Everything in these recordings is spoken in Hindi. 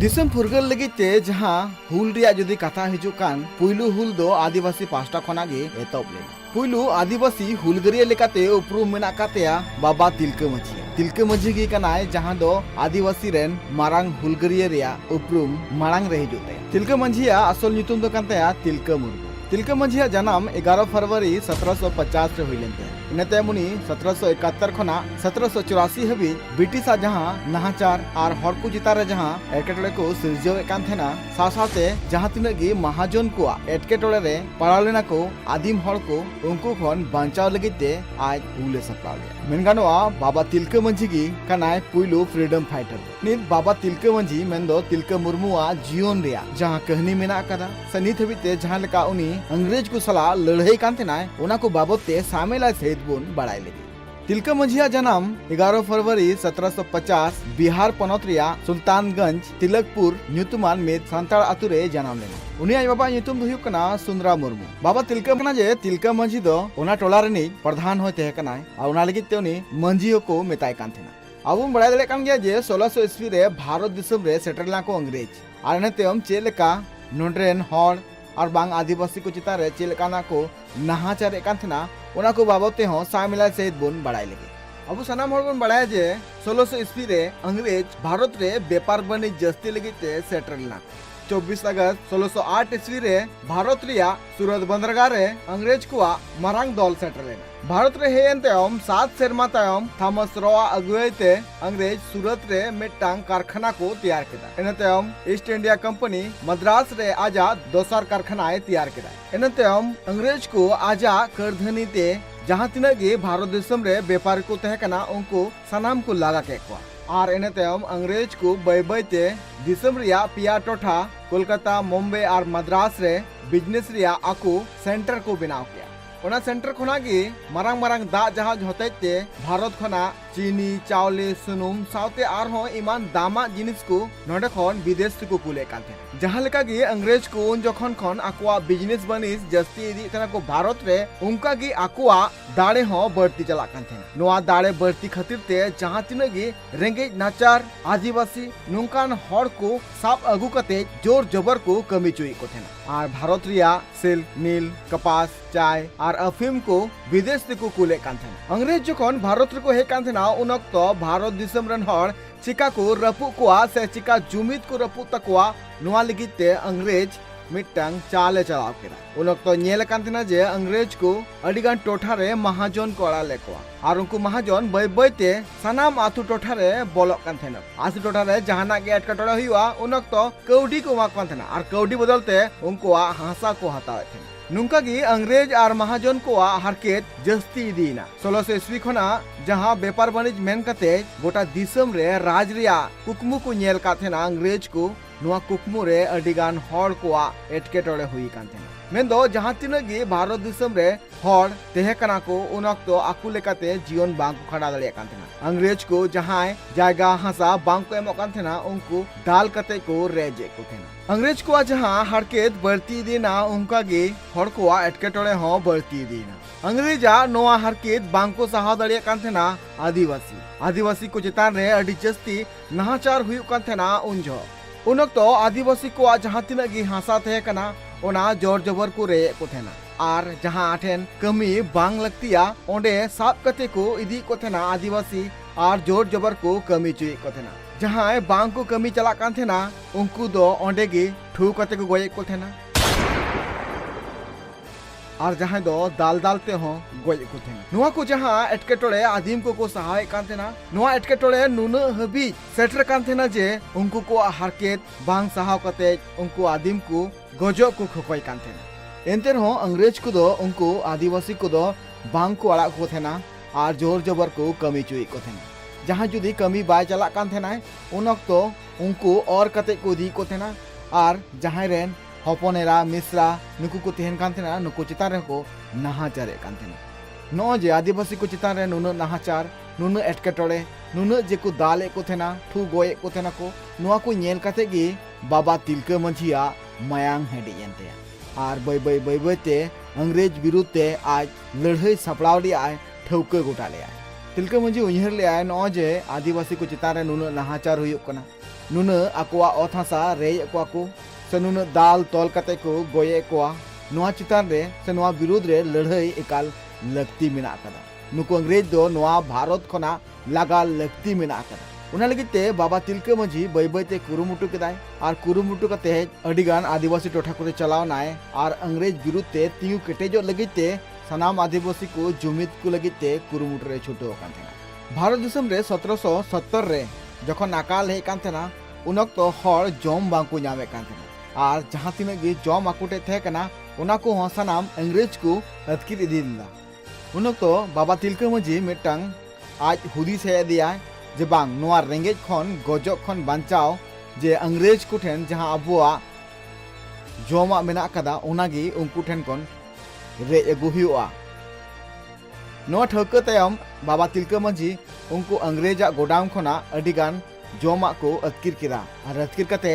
दिसम फुरगल लगिते जहां हुल रिया जुदी कथा हिजुकान पुइलु हुल दो आदिवासी पास्टा खना गे एतब लेना। पुइलु आदिवासी हुलगरिया लेकाते उपरुम मेना कातेया बाबा तिलका माझी। तिलका माझी गे कनाय जहां दो आदिवासी रेन मारांग हुलगरिया रिया उपरुम मारांग रे हिजुते। तिलका माझीया असल ᱧᱩᱛᱩᱢ दो कानतेया तिलका मुर्मू। तिलका माझीया जन्म 11 फरवरी 1750 रे हुइलेनते। इनते मुनि 1771 खना 1784 हबी ब्रिटिश जहां नाहाचार और हड़कू चितारे जहां एटकेटोड़े को सिरजव कान थेना सासाते जहां तिना गे महाजन को एटकेटोड़े रे पड़ालेना को आदिम हड़ को उनको खन बांचाव लगिते आज हुले सप्लाले मेनगानोआ बाबा तिलका माझी गी कनाय पुइलु फ्रीडम फाइटर। नित बाबा तिलका माझी मेंदो तिलका मुर्मुआ जीवन रिया जहां कहानी मेना कदा सनित हबिते जहां लेका उनी अंग्रेज को सला लड़ाई कान थेना ओना को बाबते सामेला बुन बड़ाई लगी। तिलका माझीया जन्म 11 फरवरी 1750 बिहार पनत रिया सुल्तानगंज तिलकपुर ᱧᱩᱛᱩᱢᱟᱱ में सांताड़ आतु रे जन्म लेना। उनी आज बाबा ᱧᱩᱛᱩᱢ दो हुकना सुंदरा मुर्मू। बाबा तिलका कना जे तिलका माझी दो ओना टोला रेनी प्रधान होय तहे कनाय आ ओना लगी ते उनी मंझियो को मेताय कान थेना। अब बड़ाई दले कान गया जे 1600 ईस्वी रे भारत दिसम रे सेटरला को अंग्रेज आर ने तेम चेलेका नोड्रेन हड़ और बांग आदिवासी को चितारे चेलेकाना को नाहाचार कान थेना ओना को बाबते हो सामिला सहित बुन बड़ाई लगे। अब सनाम हड़ बुन बड़ाया जे 1600 ईस्वी रे अंग्रेज भारत रे व्यापार वाणिज्य जस्ती लगिते सेटरला। 24 अगस्त 1608 ईस्वी रे भारत रिया सूरत बंदरगाह रे अंग्रेज को मारांग दल सेटरलेना। भारत रे हेन तायम 7 सेरमा तायम थॉमस रॉ अगुवेते अंग्रेज सूरत रे मिटांग कारखाना को तैयार किया। इन तायम ईस्ट इंडिया कंपनी मद्रास रे आजा दोसर कारखाना तैयार किया। इन तायम अंग्रेज को आजा करधनी ते जहां तिना गे भारत देशम रे व्यापारी को तहे कना उनको सनाम को लागा के को और इन तायम अंग्रेज को बय बयते दिसम रिया पिया टोठा कोलकाता मुंबई और मद्रास रे बिजनेस रिया आको सेंटर को बनाव किया। ओना सेंटर खोना गे मारांग मारांग दा जहाज होते भारत खोना चीनी चावले सुनुम साउते आर हो इमान दामा जिनिस को नोडे खन विदेश को कुले काथे जहां लेका गे अंग्रेज को उन जखन खन आकुआ बिजनेस बनिस जस्ती इदी तना को भारत रे उनका गे आकुआ दाड़े हो बढ़ती चला काथे नोआ दाड़े बढ़ती खातिर ते जहां तिना गे रेंगे नाचार आदिवासी नुंकान हड़ को साप अगु कते जोर जबर को कमी चुई को थेना और भारत रिया सिल्क नील कपास चाय और अफीम को विदेश को कुले काथे अंग्रेज जखन भारत को हे काथे उन भारत दिसम रन हड़ चिका को रपु कोआ से चिका जुमित को रपु तकवा नुआ लगिते अंग्रेज मिटांग चाले चलाव केरा। उन नेल कांतना जे अंग्रेज को अडिगान टोठा रे महाजन को अड़ा लेकोआ और उनको महाजन बय बयते सनाम आतु टोठा रे बोलक कान थेना। आतु टोठा रे जहाना के एटकटोड़ा हुआ उन कौडी को मा कान थेना और कौडी बदलते उनको हासा को हतावे थेना। नुंका गी अंग्रेज और महाजन को हरकेत जस्ती दीना 1600 ईस्वी खना जहां व्यापार वाणिज्य मेन कते गोटा दिसम रे राज रिया कुकमु को नेल काथेना अंग्रेज को नुआ कुकमु रे अडिगान हड़ को एटकेटोड़े हुई कानथेना मेंदो जहां तिना गी भारत दिसम रे हड़ तेहे कना को उनक्तो आकु लेकाते जीवन बांग को खड़ा दड़िया कानथेना। अंग्रेज को जहां जायगा हासा बांग को एमो कानथेना उनको दाल कते को रेजे को थेना। अंग्रेज को जहां हरकेत बढ़ती दीना उनका गे हड़ को एटकेटोड़े हो बढ़ती दीना। अंग्रेजा नोआ हरकेत बांग को सहा दड़िया कानथेना आदिवासी को चितान रे अडी जस्ती नाहाचार हुई कानथेना उनजो उनक्तो आदिवासी को जहां तिना गी हासा थे कना ओना जोर जबर को रे को थेना और जहां आठेन कमी बांग लगतिया ओंडे साप कते को इदी को थेना आदिवासी और जोर जबर को कमी चुई को थेना। जहां बांग को कमी चला कान थेना उनको दो ओंडे गी ठू कते को गोये को थेना और जहां दो दाल दालते हो गोय को थेना। नुआ को जहां एटकेटोड़े आदिम को सहाय कान थेना नुआ एटकेटोड़े नुन हबी सेटर कान थेना जे उनको को हरकेत बांग सहाव कते उनको आदिम को गजो को खकोय कान थेना। एंते हो अंग्रेज को दो उनको आदिवासी को दो बांग को अड़ा को थेना और जोर जबर को कमी चुई को थेना। जहां जुदी कमी बाय चला कान थेना उन तो उनको और कते को दी को थेना और जहां रेन हपनेरा मिश्रा नुकु को तेहन कान थेना नुकु चितान रे को नाहाचार कान थेना। नो जे आदिवासी को चितान रे नुन नाहाचार नुन एटकेटोड़े नुन जे को दाले को थेना ठू गोये को थेना को नुआ को नेल कते गे बाबा तिलका माझीया मायांग हेडी एंते और बय बय बय बयते अंग्रेज विरुद्ध ते आज लड़ाई सपड़ाव लिया ठौके गोटा लिया। तिलका माझी उयहर लिया नो जे आदिवासी को चितान रे नुन नाहाचार हुयुक कना नुना आकोआ ओत हासा रेय कोआ को से नुना दाल तोल कते को गोये कोआ नोआ चितान रे से नोआ विरोध रे लड़ाई एकाल लगती मेना कदा नुको अंग्रेज दो नोआ भारत खना लागा लगती मेना कदा उना लगिते बाबा तिलका माझी बय बयते कुरुमुटु केदाय और कुरुमुटु कते अडिगान आदिवासी टोठा करे चलावनाय और अंग्रेज विरुद्ध ते तियु केटेजो लगिते सनाम आदिवासी को जुमिद को लगिते कुरुमुटु रे छुटो कान थेना भारत दिसम रे 1770 रे जखन अकाल हे कान थेना उन तो हर जम बांको नामे कान थेना और जहां तिने गे जम आकुटे थे कना उना को सनाम अंग्रेज को अतकिर इदिला उन तो बाबा तिलका माझी मिटंग आज हुदिस हे दिया जे बांग नोआ रेंगेज खन गजक खन बांचाव जे अंग्रेज को ठेन जहां अबुआ जमा मेना कदा ओनागी उनको ठेन कोन रे एगु हुआ नोआ ठौका तायम बाबा तिलका माझी उनको अंग्रेजा गोडाउन खना अडिगान जमा को अतकिर किरा और अतकिर कते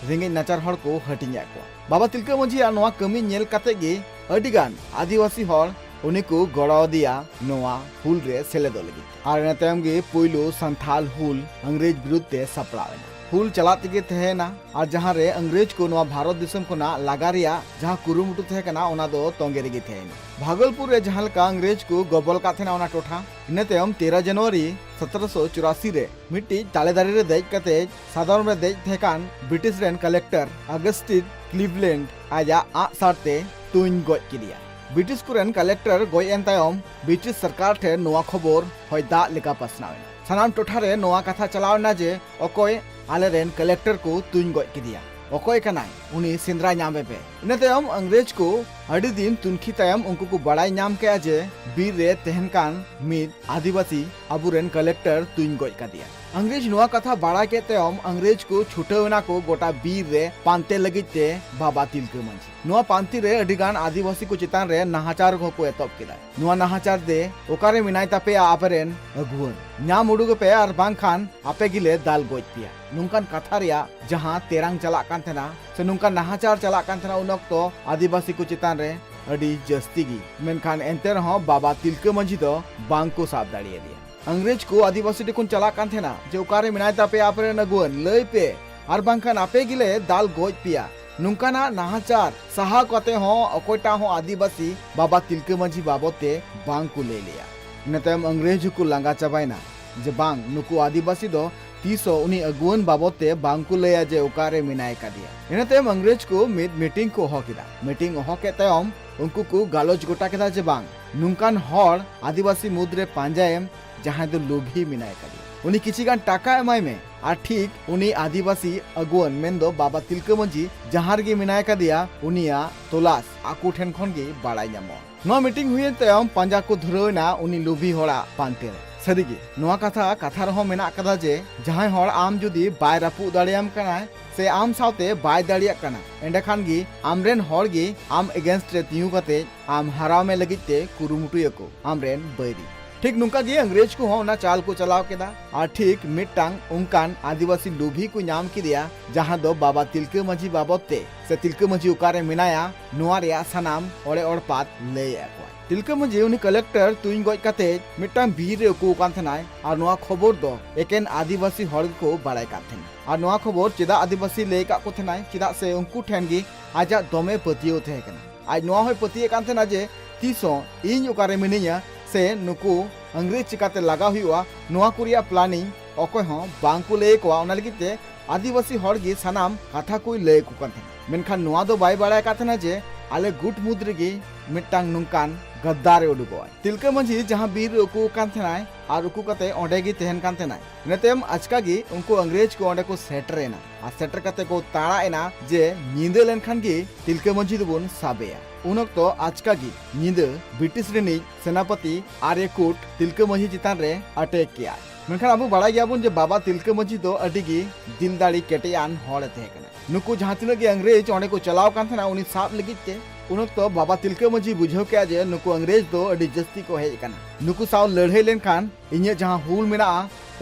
रेंगेज नाचार हर को हटिnya को बाबा तिलका माझी नोआ कमी नेल कते गे अडिगान आदिवासी हर उन्हीं को गड़ा दिया नोआ हुल रे सेलेदो लगी और नतम गे पुइलो संथाल हुल अंग्रेज विरुद्ध सपड़ावेना हुल चलाते गे तहेना और जहां रे अंग्रेज को नोआ भारत दिसम कोना लागारिया जहां कुरुमुटु थे कना ओना दो तोंगे रे गे थेना भागलपुर रे जहां का अंग्रेज को गबल का थेना ओना टोठा इनतेम 13 जनवरी 1784 रे मिट्टी तालेदारी रे देज कते साधारण रे देज थेकान ब्रिटिश रेन कलेक्टर अगस्टिन क्लीवलैंड आजा आ सारते तुइन गoj किदिया ब्रिटिश कुरेन कलेक्टर गoj एन तायम ब्रिटिश सरकार ठे नोआ खबर होय दा लेका पासनावे सनाम टोठा रे नोआ कथा चलावना जे अकोय आले रेन कलेक्टर को तुइन गoj किदिया अकोय कनाय उनी सिंद्रा नामे पे इने तायम अंग्रेज को अडी दिन तुनखी तायम उनको को बड़ाई नाम के जे बीर रे तेहन कान मिद आदिवासी अबुरेन कलेक्टर तुइन गoj का दिया अंग्रेज नोआ कथा बड़ा के तायम अंग्रेज को छुटवना को गोटा बीर रे पांते लगिते बाबा तिलका माझी नोआ पांती रे अडिगान आदिवासी को चितान रे नाहाचार को एतब केदा नोआ नाहाचार दे ओकारे मिनाय तापे आपरेन अगुवन नाम उडुग पे और बांखान आपे गिले दाल गoj पिया नुंकान कथा रिया जहां तेरांग चला कान थेना से नुंकान नाहाचार चला कान थेना उन तो आदिवासी को चितान रे अडी जस्ती गी मेनखान एंते रहो बाबा तिलका माझी तो बांग को साब दाड़िए दिया अंग्रेज को आदिवासी टेकुन चला कान थेना जे ओकारे मिनाय तापे आपरे नगुन लय पे और बांखान आपे गिले दाल गoj पिया नुंकाना नाहाचार सहा कते हो अकोटा हो आदिवासी बाबा तिलका माझी बाबते बांग को ले लिया नतम अंग्रेज को लांगा चबायना जे बांग नुकु आदिवासी दो 300 उनी अगुवन बाबते बांग को लेया जे ओकारे मिनाय का दिया इनतेम अंग्रेज को मीटिंग को हो किदा मीटिंग हो के तयम उनको को गालोज गोटा केदा जे बांग नुंकान हर आदिवासी मुद्रे पांजायम जहां दो लोभी मिनाय का दिया उनी किछिगान टाका एमाय में और ठीक उनी आदिवासी अगुवन मेंदो बाबा तिलका माझी जहां गे मिनाय का दिया उनिया तोलास आकु ठेन खन गे बाड़ाय ᱧᱟᱢᱚᱜ नो मीटिंग हुए तयम पांजा को धुरवना उनी लोभी होड़ा पांते सरीगे नोआ कथा रहो मेना कदा जे जहां हर आम जुदी बाय रापु दाड़ियाम कना से आम सावते बाय दाड़िया कना एंडे खान गी आमरेन हर गी आम अगेंस्ट रे तियु कते आम हराव में लगिते कुरुमुटुयको आमरेन बैरी ठीक नुका गे अंग्रेज को होना चाल को चलाव केदा और ठीक मिटांग उनकान आदिवासी लोभी को नाम किदिया जहां दो बाबा तिलका माझी बाबते से तिलका माझी उकारे मिनाया नोआ रिया सनाम ओड़े ओड़पात ले आको तिलका माझी उनी कलेक्टर तुइन गoj कते मिटांग बीर रे को कान थनाय और नोआ खबर दो एकेन आदिवासी हर को बाड़ाय कान थन और नोआ खबर चिदा आदिवासी ले का को थनाय चिदा से उनको ठेन गी आजा दोमे पतियो थे कना आज नोआ होय पतिये कान थना जे तीसो इन उकारे मिनिया से नुकु अंग्रेज चिकाते लगा हुआ नोआ कुरिया प्लानिंग अकोय हो बांग को ले को ओना लगिते आदिवासी हर गी सनाम कथा को ले को कान थन मेनखान नोआ दो बाय बाड़ाय का थना जे आले गुट मुद्रे गी मिटांग नुकान गद्दारे उडुगोय तिलका माझी जहां बीर उकु कान थनाय और उकु कते ओंडे गी तहन कान थनाय नेतेम अचका गी उनको अंग्रेज को ओंडे को सेटरेना आ सेटर कते को ताड़ाएना जे नींदे लेनखान गी तिलका माझी दोबन साबेया उन तो आचका गी नींदे ब्रिटिश रेनी सेनापति आर्यकुट तिलका माझी चितान रे अटैक किया मेनखान अब बड़ा गयाबन जे बाबा तिलका माझी दो अडिगी दिलदाड़ी केटेयान हॉल थे नुकु जहां तिना गे अंग्रेज ओंडे को चलाव कान थना उनी साब लगिते उन तो बाबा तिलका माझी बुझाव के जे नुकु अंग्रेज दो अडी जस्ती को हेज काना नुकु साव लड़ाई लेनखान इnye जहां हुल मेना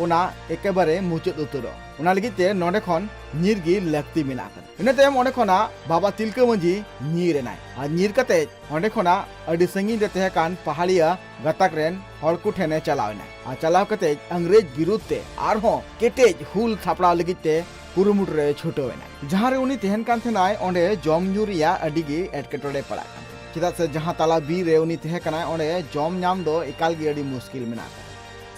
ओना एकेबारे मुचद उतरो ओना लगिते नोडे खन नीर गी लगती मेना इन तायम ओंडे खना बाबा तिलका माझी नीर एनाय आ नीर कते ओंडे खना अडी संगी रे तहे कान पहाड़िया गतक रेन हर को ठेने चलावना आ चलाव कते अंग्रेज विरुद्ध ते आर हो केटेज हुल थापड़ा लगिते कुरुमुट रे छुटवेना जहां रे उनी तहन कान थेनाय ओंडे जम ᱧᱩ रिया अडी गे एटकेटोड़े पड़ा कान चेदा से जहां ताला बीर रे उनी तहे कनाय ओंडे जम नाम दो एकाल गे अडी मुश्किल मेना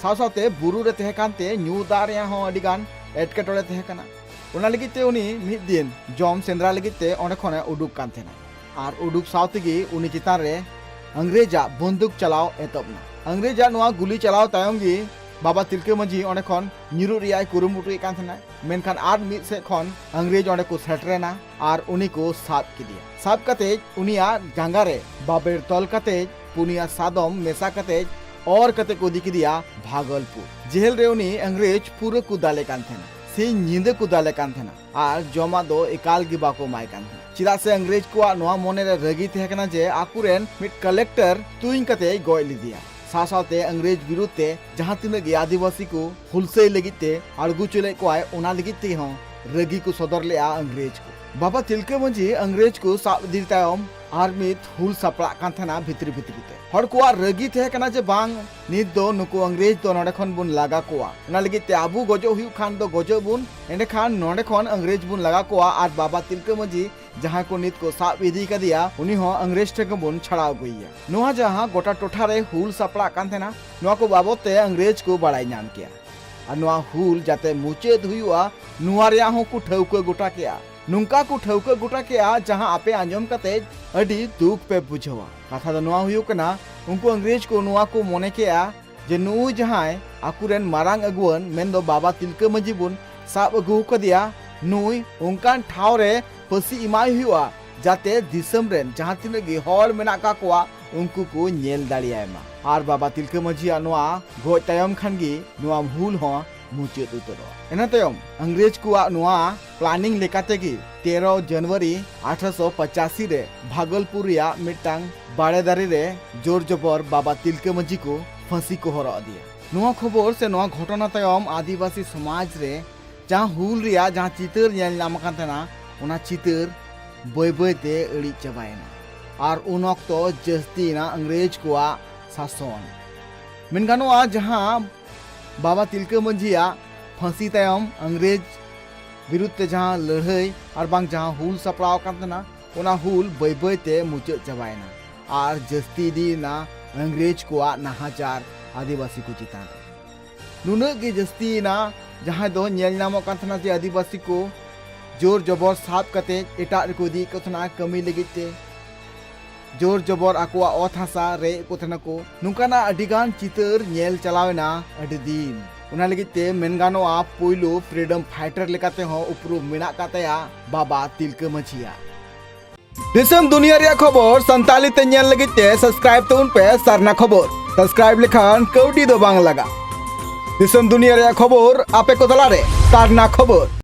साव सावते बुरु रे तहे कानते ᱧᱩ दा रे हो अडी गान एटकेटोड़े तहे कना ओना लगिते उनी मिद दिन जम सेंद्रा लगिते ओंडे खने उडुक कान थेना आर उडुक सावते गे उनी चितान रे अंग्रेजा बंदूक चलाव एतबना अंग्रेजा नोआ गुली चलाव तायम गे बाबा तिलका मांझी ओंडे खन ᱧᱩᱨᱩ रियाय कुरुमुटुए कान थेना मेनखान आर मिद से खन अंग्रेज ओंडे को सेटरेना आर उनी को साब किदिया साब कते उनिया जांगा रे बाबेर तल कते पुनिया सादम मेसा कते और कते को दिकिदिया भागलपुर जेल रे उनी अंग्रेज पूरे को दाले कान थेना से नींदे को दाले कान थेना आर जमा दो एकाल गे बाको माय कान थेना चिदा से अंग्रेज को नोआ मोने रे रगी तहे कना जे आकुरेन मिड कलेक्टर तुइन कते गय लिदिया सासाते अंग्रेज विरुद्धे जहां तिना गे आदिवासी को हुलसे लगिते अड़गु चले को आए ओना लगिते हो रगी को सदर ले आ अंग्रेज को बाबा तिलका मांझी अंग्रेज को साब दी तायम आर्मी हुल सपड़ा कान थेना भितरी भितरी ते हर को रगी थे कना जे बांग नित दो नुको अंग्रेज दो नोडे खन बुन लगा कोआ ओना लगिते आबू गजो हुयु खान दो गजो बुन एंडे खान नोडे खन अंग्रेज बुन लगा कोआ आर बाबा तिलका मांझी जहां को नित को साब इदी कदिया उनी हो अंग्रेज टे को बुन छड़ाव गइया नोहा जहां गोटा टोठा रे हुल सपड़ा कान थेना नोआ को बाबते अंग्रेज को बड़ाई नाम किया और नोआ हुल जाते मुचेद हुयुआ नोआ रे हो को ठौको गोटा किया नुंका को ठौको गोटा किया जहां आपे आंजम कते अडी दुख पे बुझवा कथा दो नोआ हुयु कना उनको अंग्रेज को नोआ को मोने किया जे नु जहां आकुरेन मारांग अगुवन मेन दो बाबा तिलका मांझी बुन साब अगु कदिया नुई उनकान ठाव रे पसी इमाय हुआ जाते दिसम रेन जहां तिना गे हॉल मेना का कोआ उनको को नेल दाड़ियाय मा आर बाबा तिलका मांझी नोआ गoj तायम खानगी नोआ हुल हो मुचेद उतरो एना तायम अंग्रेज को नोआ प्लानिंग लेकाते गी 13 जनवरी 1885 रे भागलपुर या मिटांग बाड़ेदारी रे जोर जबर बाबा तिलका मांझी को फांसी को हरा दिया नोआ खबर से नोआ घटना तायम आदिवासी समाज रे जहां हुल रिया जहां चितर नेल नाम कान थेना ओना चितर बय बयते अड़ी चबायना आर उन अक्तो जस्ती ना अंग्रेज को शासन मेनगानोआ जहां बाबा तिलका मांझिया फांसी तायम अंग्रेज विरुद्ध जहां लड़ाई और बांग जहां हुल सपड़ाव कान थेना ओना हुल बय बयते मुचाद चबायना आर जस्ती दी ना अंग्रेज को नाहाचार आदिवासी को चितान नुना गे जस्ती ना जहां दो नेल नाम कान थेना जे आदिवासी को जोर जबर साब कते एटा को दी को थना कमी लगिते जोर जबर आकुआ ओथ हासा रे को थना को नुकाना अडिगान चितर नेल चलावेना अडी दिन उना लगिते मेनगानोआ पोइलो फ्रीडम फाइटर लेकाते हो उपरू मेना कातेया बाबा तिलका मांझिया दिसम दुनिया रे खबर संताली ते नेल लगिते सब्सक्राइब तउन पे सरना खबर सब्सक्राइब लेखान कौडी दो बांग लगा दिसम दुनिया रे खबर आपे को तला रे सरना खबर।